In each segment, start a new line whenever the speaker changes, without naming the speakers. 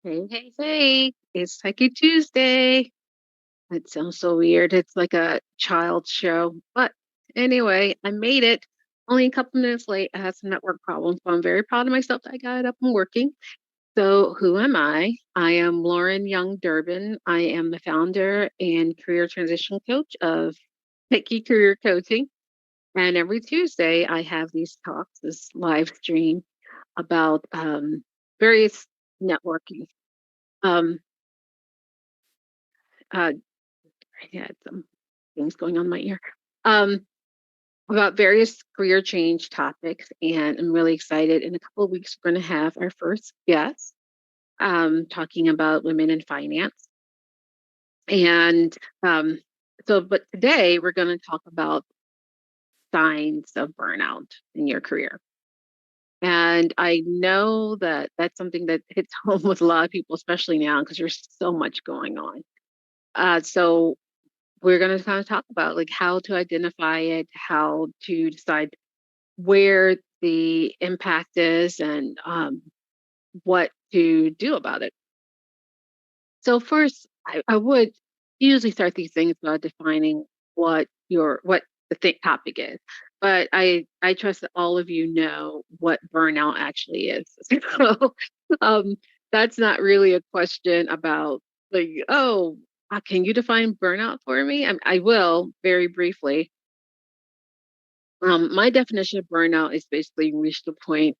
Hey, hey, hey, it's Psychic Tuesday. That sounds so weird. It's like a child show. But anyway, I made it. Only a couple minutes late. I had some network problems, but I'm very proud of myself that I got it up and working. So, who am I? I am Lauren Young Durbin. I am the founder and career transition coach of Psyche Career Coaching. And every Tuesday, I have these talks, this live stream about various networking. Um, uh, I had some things going on in my ear. Um, about various career change topics, and I'm really excited. In a couple of weeks, we're going to have our first guest talking about women in finance. And but today we're going to talk about signs of burnout in your career. And I know that that's something that hits home with a lot of people, especially now, because there's so much going on. So we're going to kind of talk about like how to identify it, how to decide where the impact is, and what to do about it. So first, I would usually start these things by defining what the topic is. But I trust that all of you know what burnout actually is. So um, that's not really a question about like, oh, can you define burnout for me? I will very briefly. My definition of burnout is basically reached a point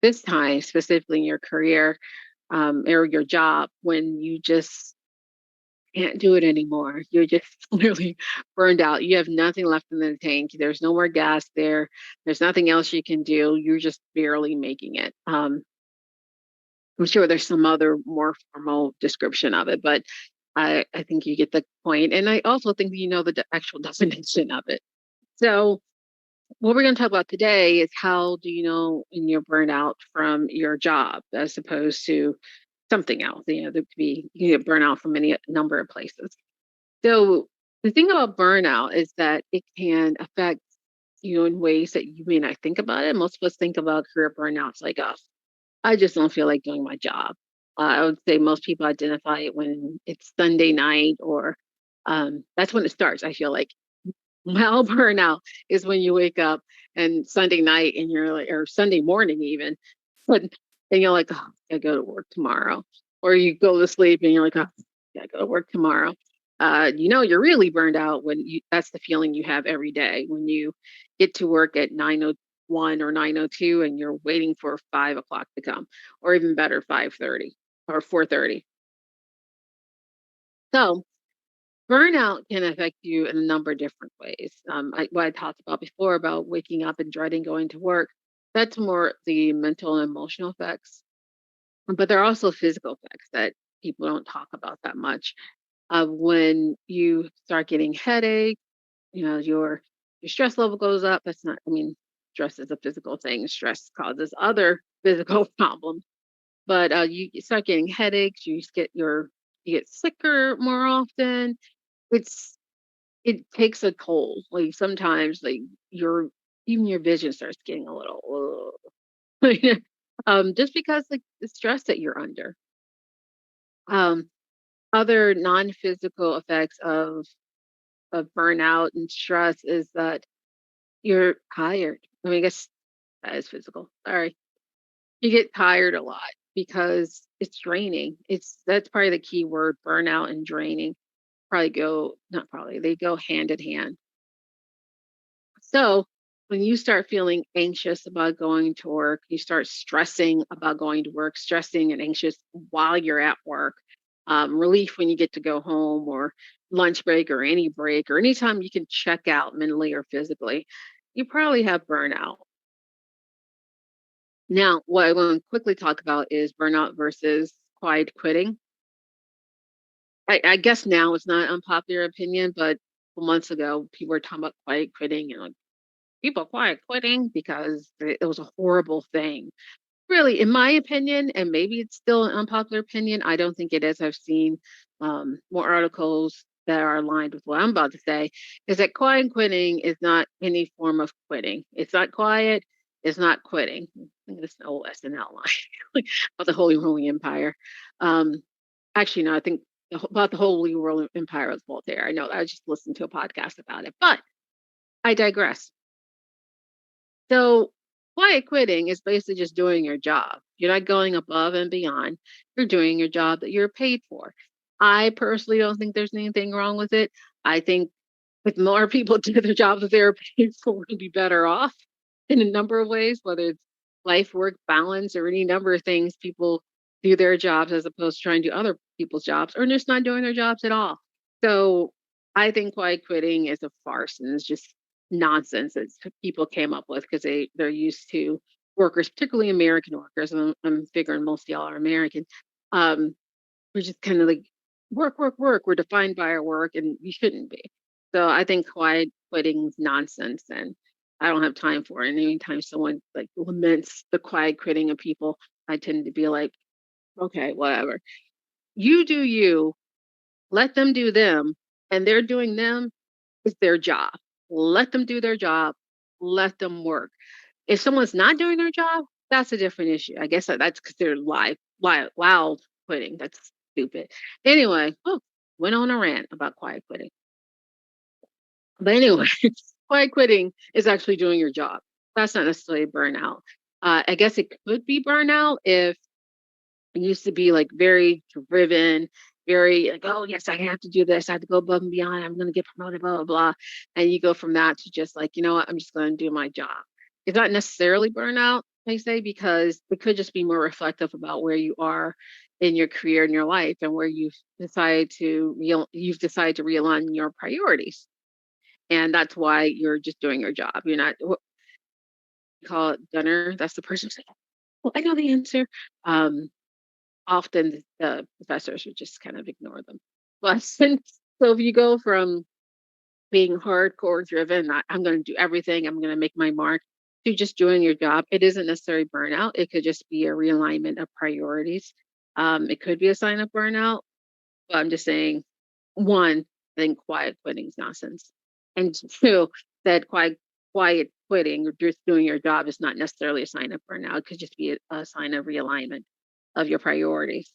this time, specifically in your career or your job, when you just can't do it anymore. You're just literally burned out. You have nothing left in the tank. There's no more gas there. There's nothing else you can do. You're just barely making it. I'm sure there's some other more formal description of it, but I think you get the point. And I also think you know the actual definition of it. So what we're going to talk about today is how do you know when you're burnt out from your job as opposed to something else. You know, there could be you get burnout from any number of places. So the thing about burnout is that it can affect you in ways that you may not think about it. Most of us think about career burnouts like, oh, I just don't feel like doing my job. I would say most people identify it when it's Sunday night or that's when it starts. I feel like well, burnout is when you wake up and Sunday night and you're like, or Sunday morning even, but and you're like, oh, I gotta go to work tomorrow. Or you go to sleep and you're like, oh, I gotta go to work tomorrow. You're really burned out when you that's the feeling you have every day when you get to work at 9:01 or 9:02 and you're waiting for 5 o'clock to come, or even better, 5:30 or 4:30. So burnout can affect you in a number of different ways. What I talked about before about waking up and dreading going to work, that's more the mental and emotional effects. But there are also physical effects that people don't talk about that much. When you start getting headache, your stress level goes up. That's not, I mean, stress is a physical thing. Stress causes other physical problems. But you start getting headaches. You get sicker more often. It's it takes a toll. Like, sometimes, like, your even your vision starts getting a little, ugh. Just because, like, the stress that you're under. Um, Other non-physical effects of burnout and stress is that you're tired. I mean, I guess that is physical. Sorry. You get tired a lot because it's draining. That's probably the key word, burnout and draining. Probably go not probably, they go hand in hand. So when you start feeling anxious about going to work, you start stressing about going to work, stressing and anxious while you're at work, relief when you get to go home or lunch break or anytime you can check out mentally or physically, you probably have burnout. Now, what I want to quickly talk about is burnout versus quiet quitting. I guess now it's not an unpopular opinion, but months ago, people were talking about quiet quitting and like, people quiet quitting because it was a horrible thing. Really, in my opinion, and maybe it's still an unpopular opinion, I don't think it is. I've seen more articles that are aligned with what I'm about to say, is that quiet quitting is not any form of quitting. It's not quiet, it's not quitting. I think it's an old SNL line like, about the Holy Roman Empire. Um, Actually, no, I think about the Holy Roman Empire was Voltaire. I know that. I just listened to a podcast about it, but I digress. So, quiet quitting is basically just doing your job. You're not going above and beyond. You're doing your job that you're paid for. I personally don't think there's anything wrong with it. I think if more people did their jobs that they're paid for, we'd be better off in a number of ways, whether it's life work balance or any number of things. People do their jobs as opposed to trying to do other people's jobs or just not doing their jobs at all. So I think quiet quitting is a farce and it's just nonsense that people came up with because they're used to workers, particularly American workers. And I'm figuring most of y'all are American. Um, we're just kind of like work, work, work. We're defined by our work, and we shouldn't be. So I think quiet quitting's nonsense, and I don't have time for it. And anytime someone like laments the quiet quitting of people, I tend to be like, okay, whatever. You do you. Let them do them, and they're doing them. It's their job. Let them do their job. Let them work. If someone's not doing their job, that's a different issue. I guess that's considered loud quitting. That's stupid. Anyway, went on a rant about quiet quitting. But anyway, quiet quitting is actually doing your job. That's not necessarily burnout. I guess it could be burnout if it used to be like very driven, very like, oh yes, I have to do this. I have to go above and beyond. I'm going to get promoted, blah, blah, blah. And you go from that to just like, you know what, I'm just going to do my job. It's not necessarily burnout, I say, because it could just be more reflective about where you are in your career and your life and where you've decided to realign your priorities. And that's why you're just doing your job. You're not what you call it dunner. That's the person who's like, well, I know the answer. Um, Often the professors would just kind of ignore them. But since so if you go from being hardcore driven, I'm going to do everything, I'm going to make my mark, to just doing your job, it isn't necessarily burnout. It could just be a realignment of priorities. It could be a sign of burnout, but I'm just saying, one, I think quiet quitting is nonsense. And two, that quiet quitting or just doing your job is not necessarily a sign of burnout. It could just be a sign of realignment of your priorities.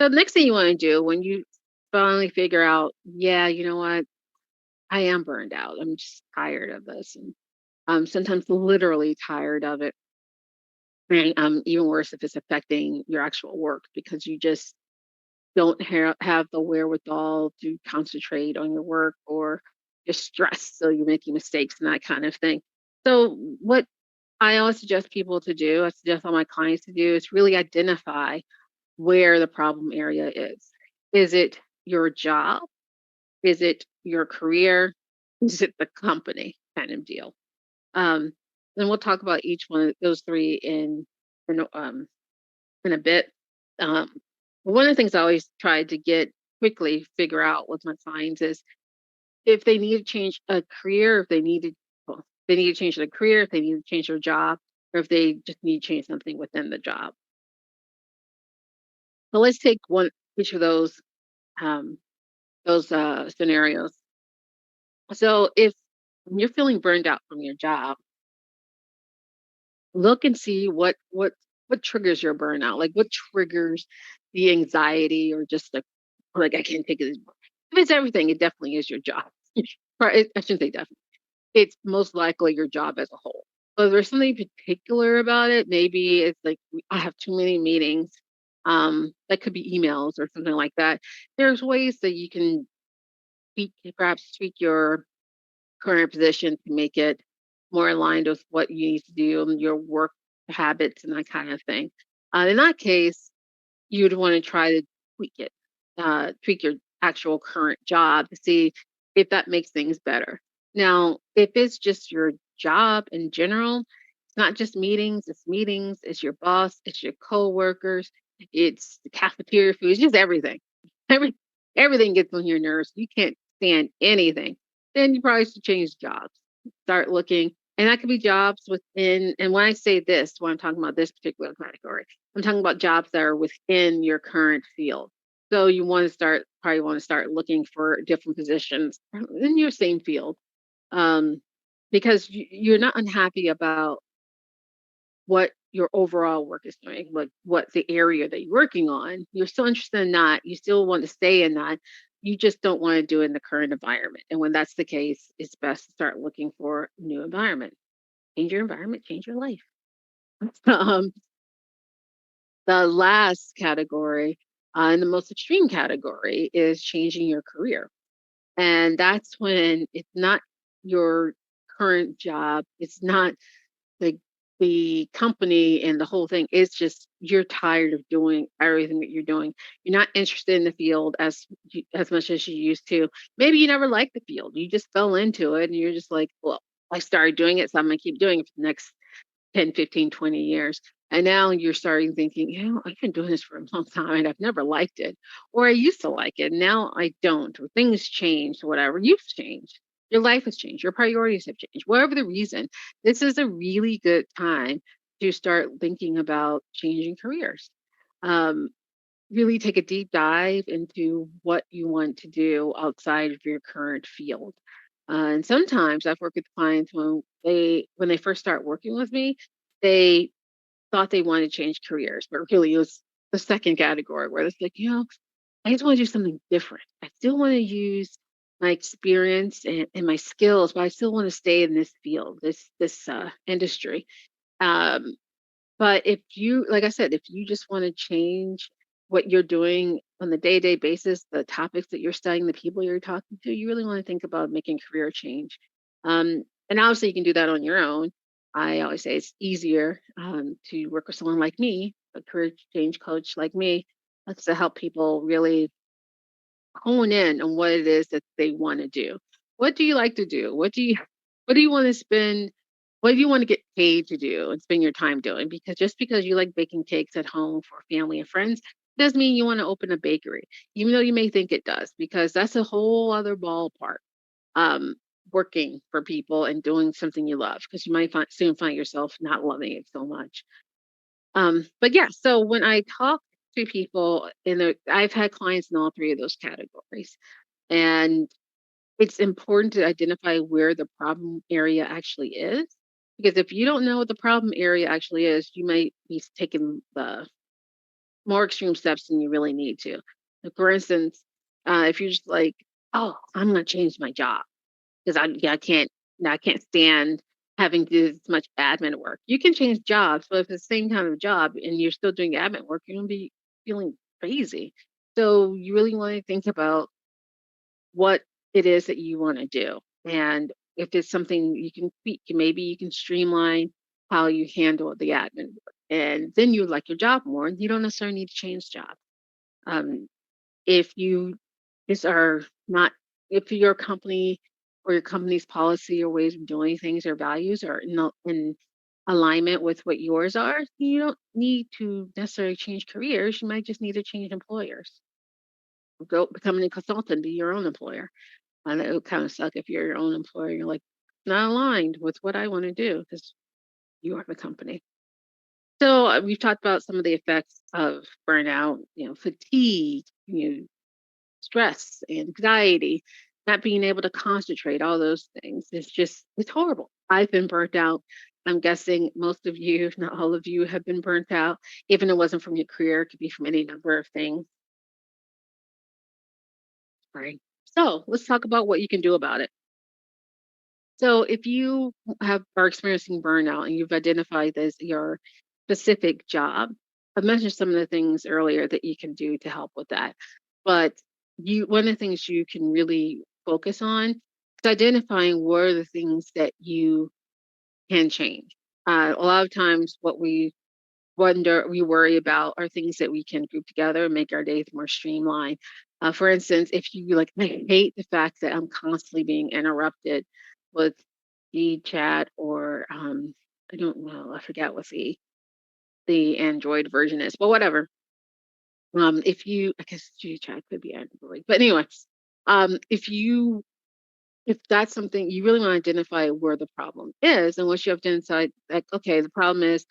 So the next thing you want to do when you finally figure out, yeah, you know what, I am burned out. I'm just tired of this, and sometimes literally tired of it. And even worse if it's affecting your actual work because you just don't have the wherewithal to concentrate on your work or you're stressed, so you're making mistakes and that kind of thing. So what I always suggest people to do, I suggest all my clients to do, is really identify where the problem area is. Is it your job? Is it your career? Is it the company kind of deal? Um, then we'll talk about each one of those three in a bit. Um, one of the things I always try to get quickly figure out with my clients is if they need to change a career, if they need to, well, they need to change their career, if they need to change their job, or if they just need to change something within the job. So let's take one each of um, those scenarios. So if you're feeling burned out from your job, look and see what triggers your burnout. Like what triggers the anxiety or just like I can't take it anymore. If it's everything, it definitely is your job. Right? I shouldn't say definitely. It's most likely your job as a whole. So if there's something particular about it, maybe it's like I have too many meetings. That could be emails or something like that. There's ways that you can perhaps tweak your current position to make it more aligned with what you need to do and your work habits and that kind of thing. In that case, you'd want to try to tweak it, tweak your actual current job to see if that makes things better. Now, if it's just your job in general, it's not just meetings, it's your boss, it's your coworkers, it's the cafeteria food, it's just everything. Every, Everything gets on your nerves. You can't stand anything. Then you probably should change jobs. Start looking, and that could be jobs within. And when I say this, when I'm talking about this particular category, I'm talking about jobs that are within your current field. So you probably want to start looking for different positions in your same field, um, because you're not unhappy about what your overall work is doing, like what the area that you're working on. You're still interested in that. You still want to stay in that. You just don't want to do it in the current environment. And when that's the case, it's best to start looking for a new environment. Change your environment, change your life. um, the last category, and the most extreme category, is changing your career. And that's when it's not your current job, it's not the company and the whole thing. It's just you're tired of doing everything that you're doing. You're not interested in the field as much as you used to. Maybe you never liked the field. You just fell into it and you're just like, well, I started doing it, so I'm gonna keep doing it for the next 10, 15, 20 years. And now you're starting thinking, I've been doing this for a long time and I've never liked it. Or I used to like it. Now I don't. Or things changed, whatever. You've changed. Your life has changed. Your priorities have changed. Whatever the reason, this is a really good time to start thinking about changing careers. Um, really take a deep dive into what you want to do outside of your current field. And sometimes I've worked with clients when they first start working with me, they thought they wanted to change careers, but really it was the second category where it's like, I just want to do something different. I still want to use my experience and my skills, but I still want to stay in this field, this industry. Um, but if you, like I said, if you just want to change what you're doing on the day-to-day basis, the topics that you're studying, the people you're talking to, you really want to think about making career change. And obviously, you can do that on your own. I always say it's easier to work with someone like me, a career change coach like me, that's to help people really hone in on what it is that they want to do. What do you like to do? What do you want to spend what do you want to get paid to do and spend your time doing? Because just because you like baking cakes at home for family and friends doesn't mean you want to open a bakery, even though you may think it does, because that's a whole other ballpark. Um, Working for people and doing something you love, because you might soon find yourself not loving it so much. But yeah, so when I talk to people I've had clients in all three of those categories. And it's important to identify where the problem area actually is. Because if you don't know what the problem area actually is, you might be taking the more extreme steps than you really need to. Like for instance, if you're just like, oh, I'm gonna change my job because I can't stand having to do this much admin work. You can change jobs, but if it's the same kind of job and you're still doing admin work, you're gonna be feeling crazy. So you really want to think about what it is that you want to do. And if it's something you can tweak, maybe you can streamline how you handle the admin work. And then you like your job more and you don't necessarily need to change jobs. Um, if you just are not, if your company or your company's policy or ways of doing things or values are in alignment with what yours are, you don't need to necessarily change careers. You might just need to change employers. Go becoming a consultant, be your own employer. I know it would kind of suck if you're your own employer. You're like, not aligned with what I want to do because you are the company. So we've talked about some of the effects of burnout, fatigue, stress, anxiety, not being able to concentrate, all those things. It's horrible. I've been burnt out. I'm guessing most of you, if not all of you, have been burnt out. Even if it wasn't from your career, it could be from any number of things. Right. So let's talk about what you can do about it. So if you are experiencing burnout and you've identified as your specific job, I mentioned some of the things earlier that you can do to help with that. But one of the things you can really focus on is identifying what are the things that you can change. A lot of times, what we worry about are things that we can group together and make our days more streamlined. For instance, if you like, I hate the fact that I'm constantly being interrupted with the chat or I don't know, I forget what the Android version is, but whatever. If you, I guess Chat could be Android, but anyway, if you if that's something you really want to identify where the problem is, and once you have to decide, like, okay, the problem is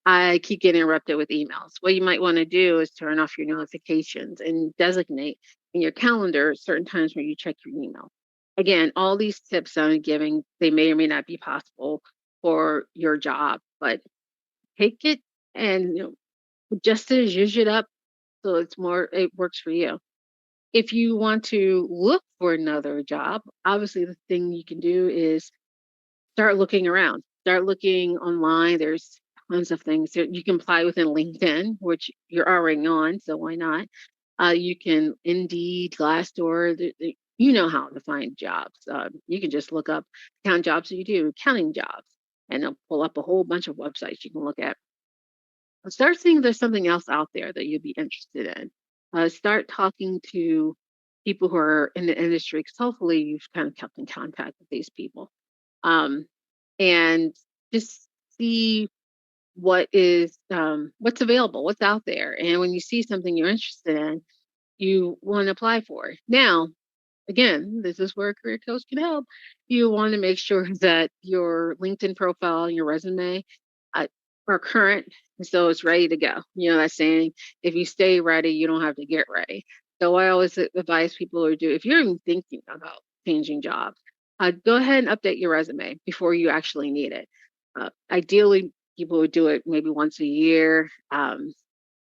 I keep getting interrupted with emails. What you might want to do is turn off your notifications and designate in your calendar certain times where you check your email. Again, all these tips I'm giving, they may or may not be possible for your job, but take it and just to zhuzh it up so it works for you. If you want to look for another job, obviously the thing you can do is start looking around. Start looking online. There's tons of things that you can apply within LinkedIn, which you're already on, so why not? You can Indeed, Glassdoor. You know how to find jobs. You can just look up account jobs that you do, accounting jobs, and they'll pull up a whole bunch of websites you can look at. Start seeing if there's something else out there that you'd be interested in. Start talking to people who are in the industry because hopefully you've kind of kept in contact with these people. Um, and just see what's available, what's out there. And when you see something you're interested in, you want to apply for it. Now, again, this is where a career coach can help. You want to make sure that your LinkedIn profile and your resume uh, are current, so it's ready to go. You know that saying, if you stay ready, you don't have to get ready. So I always advise people to do, if you're even thinking about changing jobs, go ahead and update your resume before you actually need it. Ideally, people would do it maybe once a year.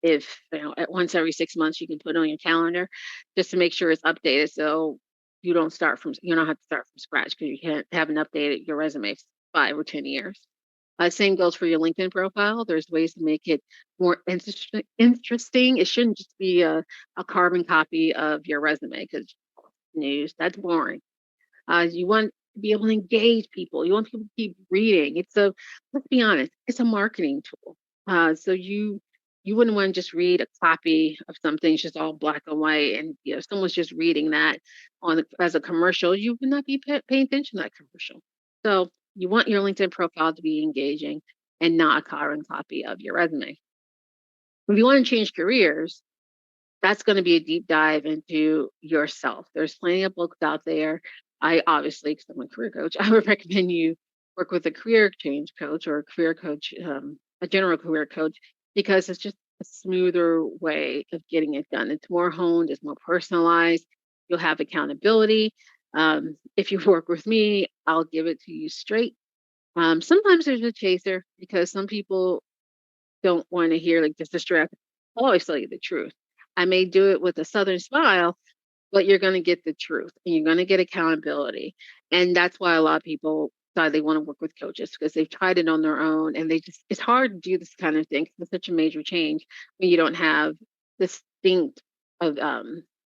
If at once every 6 months, you can put it on your calendar just to make sure it's updated. So you don't have to start from scratch because you can't haven't updated your resume 5 or 10 years. Same goes for your LinkedIn profile. There's ways to make it more interesting. It shouldn't just be a carbon copy of your resume because news, that's boring. You want to be able to engage people. You want people to keep reading. Let's be honest, it's a marketing tool. So you wouldn't want to just read a copy of something. It's just all black and white, and if someone's just reading that as a commercial, you would not be paying attention to that commercial. So you want your LinkedIn profile to be engaging and not a carbon copy of your resume. If you want to change careers, that's going to be a deep dive into yourself. There's plenty of books out there. I obviously, because I'm a career coach, I would recommend you work with a career change coach or a career coach, a general career coach, because it's just a smoother way of getting it done. It's more honed, it's more personalized. You'll have accountability. If you work with me, I'll give it to you straight. Sometimes there's a chaser because some people don't want to hear like just the stress. I'll always tell you the truth. I may do it with a southern smile, but you're going to get the truth and you're going to get accountability. And that's why a lot of people decide they want to work with coaches because they've tried it on their own and it's hard to do this kind of thing 'cause it's such a major change when you don't have distinct of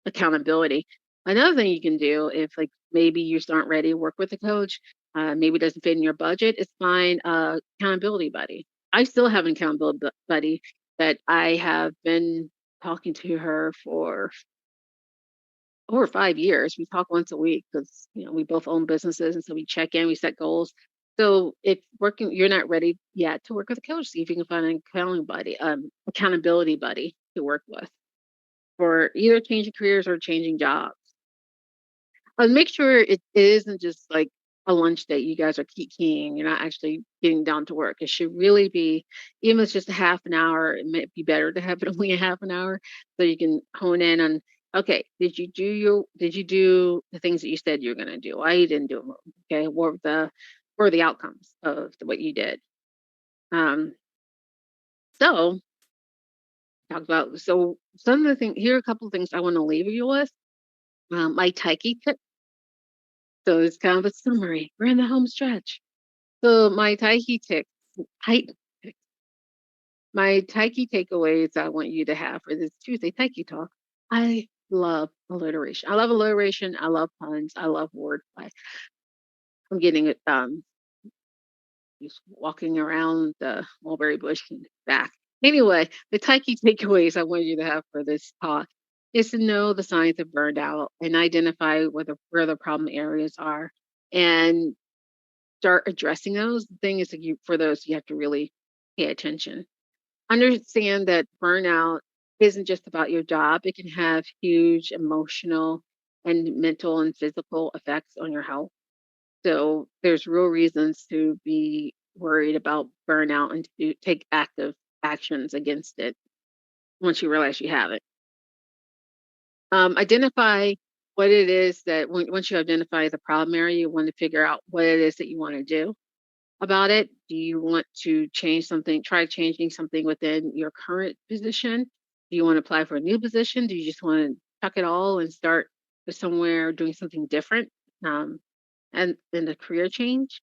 accountability. Another thing you can do if like maybe you just aren't ready to work with a coach, maybe it doesn't fit in your budget, is find a accountability buddy. I still have an accountability buddy that I have been talking to her for over 5 years. We talk once a week because we both own businesses, and so we check in, we set goals. So if you're not ready yet to work with a coach, see if you can find an accountability buddy to work with for either changing careers or changing jobs. Make sure it isn't just like a lunch date. You guys are keying. You're not actually getting down to work. It should really be, even if it's just a half an hour, it might be better to have it only a half an hour so you can hone in on, okay, did you do the things that you said you were going to do? Why you didn't do them? Okay. What were the outcomes of what you did? Um, so talk about, so some of the things, here are a couple of things I want to leave you with. My Taiki tip. So it's kind of a summary. We're in the home stretch. So tai, my Taiki takeaways I want you to have for this Tuesday Taiki talk. I love alliteration. I love alliteration. I love puns. I love wordplay. I'm getting it just walking around the mulberry bush and back. Anyway, the Taiki takeaways I want you to have for this talk is to know the signs of burnout and identify where the problem areas are and start addressing those. The thing is that for those, you have to really pay attention. Understand that burnout isn't just about your job. It can have huge emotional and mental and physical effects on your health. So there's real reasons to be worried about burnout and to take active actions against it once you realize you have it. Identify what it is that once you identify the problem area, you want to figure out what it is that you want to do. about it? Do you want to change something, try changing something within your current position? Do you want to apply for a new position? Do you just want to chuck it all and start with somewhere doing something different? Um, and then the career change.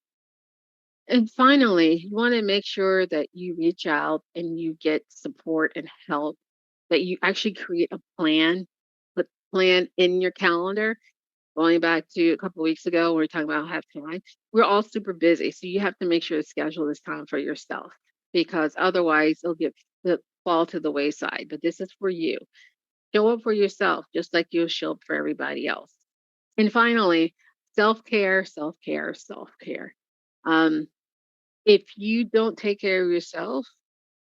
And finally, you want to make sure that you reach out and you get support and help, that you actually create a plan, put plan in your calendar. Going back to a couple weeks ago, we were talking about have time. We're all super busy, so you have to make sure to schedule this time for yourself because otherwise it'll fall to the wayside. But this is for you. Show up for yourself, just like you'll show up for everybody else. And finally, self care, self care, self care. Um, if you don't take care of yourself,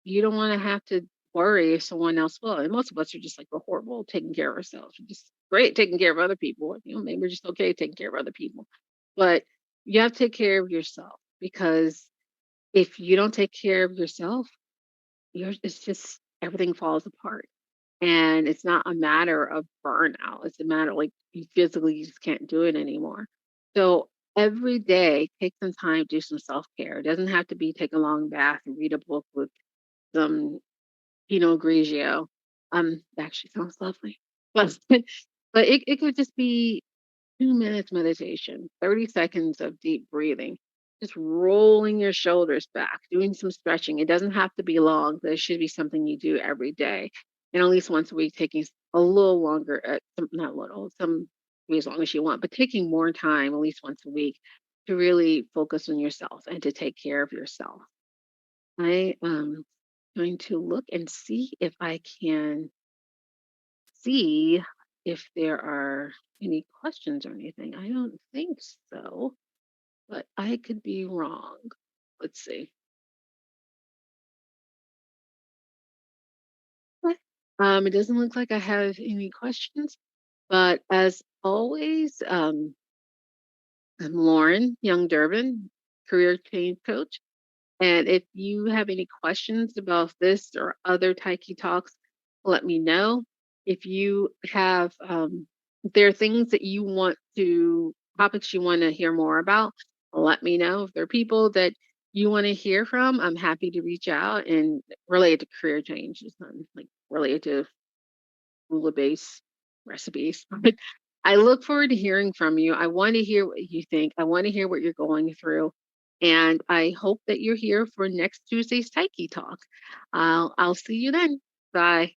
you don't want to have to worry if someone else will. And most of us are just like we're horrible taking care of ourselves. We're just great taking care of other people. Maybe we're just okay taking care of other people. But you have to take care of yourself because if you don't take care of yourself, it's just everything falls apart. And it's not a matter of burnout. It's a matter like you physically you just can't do it anymore. So every day, take some time, do some self care. It doesn't have to be take a long bath and read a book with some Pinot Grigio. That actually sounds lovely. But but it could just be 2 minutes meditation, 30 seconds of deep breathing, just rolling your shoulders back, doing some stretching. It doesn't have to be long, but it should be something you do every day. And at least once a week, taking a little longer, not little, some as long as you want, but taking more time, at least once a week, to really focus on yourself and to take care of yourself. I am going to look and see if I can see if there are any questions or anything. I don't think so, but I could be wrong. Let's see. Okay. It doesn't look like I have any questions, but as always, I'm Lauren Young Durbin, career change coach. And if you have any questions about this or other Taiki talks, let me know. If you have, if there are things that you want to, topics you want to hear more about, let me know. If there are people that you want to hear from, I'm happy to reach out and related to career change. It's not like related to hula base recipes. But I look forward to hearing from you. I want to hear what you think. I want to hear what you're going through. And I hope that you're here for next Tuesday's Taiki Talk. I'll see you then. Bye.